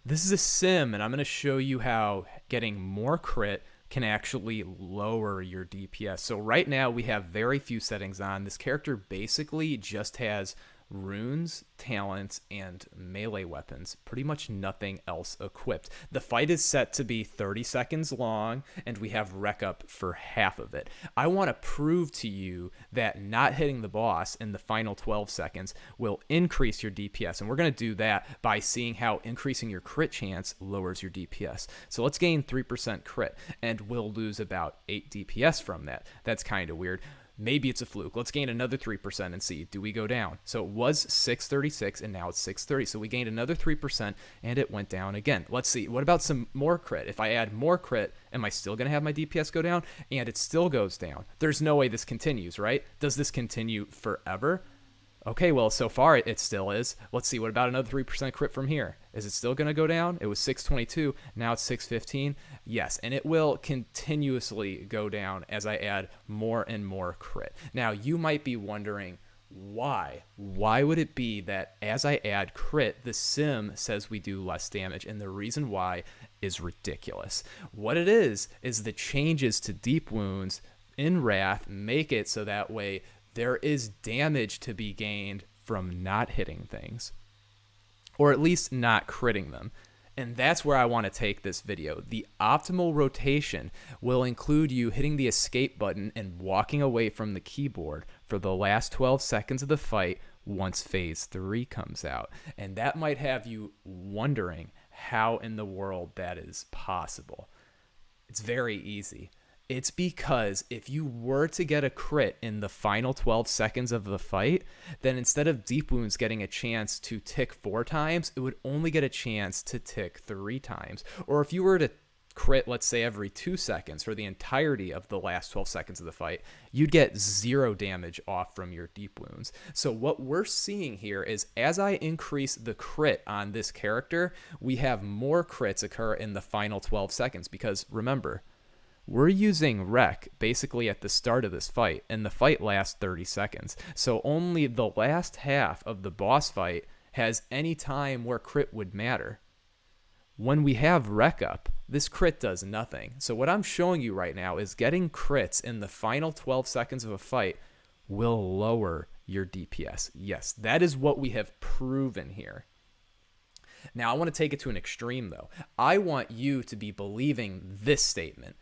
This is a sim, and I'm going to show you how getting more crit can actually lower your DPS. So right now we have very few settings on. This character basically just has runes, talents, and melee weapons. Pretty much nothing else equipped. The fight is set to be 30 seconds long, and we have rec up for half of it. I want to prove to you that not hitting the boss in the final 12 seconds will increase your DPS, and we're going to do that by seeing how increasing your crit chance lowers your DPS. So let's gain 3% crit, and we'll lose about 8 DPS from that. That's kind of weird. Maybe it's a fluke. Let's gain another 3% and see, do we go down? So it was 636 and now it's 630. So we gained another 3% and it went down again. Let's see. What about some more crit? If I add more crit, am I still going to have my DPS go down? And it still goes down. There's no way this continues, right? Does this continue forever? Okay, well, so far it still is. Let's see, what about another 3% crit from here? Is it still going to go down? It was 622, now it's 615. Yes, and it will continuously go down as I add more and more crit. Now, you might be wondering, why? Why would it be that as I add crit, the sim says we do less damage? And the reason why is ridiculous. What it is the changes to deep wounds in Wrath make it so that way there is damage to be gained from not hitting things, or at least not critting them. And that's where I want to take this video. The optimal rotation will include you hitting the escape button and walking away from the keyboard for the last 12 seconds of the fight once phase 3 comes out. And that might have you wondering how in the world that is possible. It's very easy. It's because if you were to get a crit in the final 12 seconds of the fight, then instead of deep wounds getting a chance to tick 4 times, it would only get a chance to tick 3 times. Or if you were to crit, let's say, every 2 seconds for the entirety of the last 12 seconds of the fight, you'd get 0 damage off from your deep wounds. So what we're seeing here is as I increase the crit on this character, we have more crits occur in the final 12 seconds because remember, we're using rec basically at the start of this fight, and the fight lasts 30 seconds. So only the last half of the boss fight has any time where crit would matter. When we have rec up, this crit does nothing. So what I'm showing you right now is getting crits in the final 12 seconds of a fight will lower your DPS. Yes, that is what we have proven here. Now I want to take it to an extreme though. I want you to be believing this statement.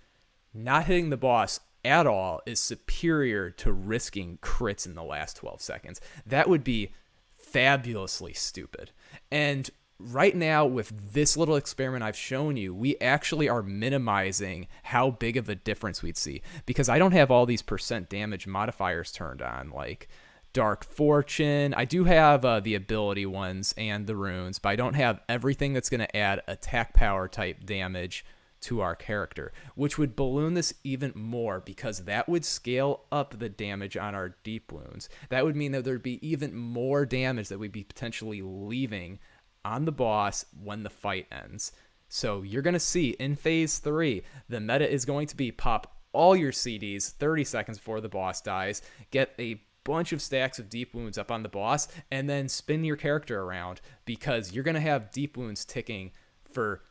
Not hitting the boss at all is superior to risking crits in the last 12 seconds. That would be fabulously stupid. And right now, with this little experiment I've shown you, we actually are minimizing how big of a difference we'd see. Because I don't have all these percent damage modifiers turned on, like Dark Fortune. I do have the ability ones and the runes, but I don't have everything that's going to add attack power type damage to our character, which would balloon this even more because that would scale up the damage on our deep wounds. That would mean that there'd be even more damage that we'd be potentially leaving on the boss when the fight ends. So you're going to see in phase 3, the meta is going to be pop all your CDs 30 seconds before the boss dies, get a bunch of stacks of deep wounds up on the boss, and then spin your character around because you're going to have deep wounds ticking for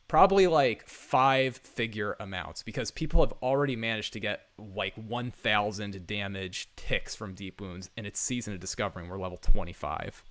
probably like 5-figure amounts because people have already managed to get like 1,000 damage ticks from deep wounds, and it's Season of Discovering. We're level 25.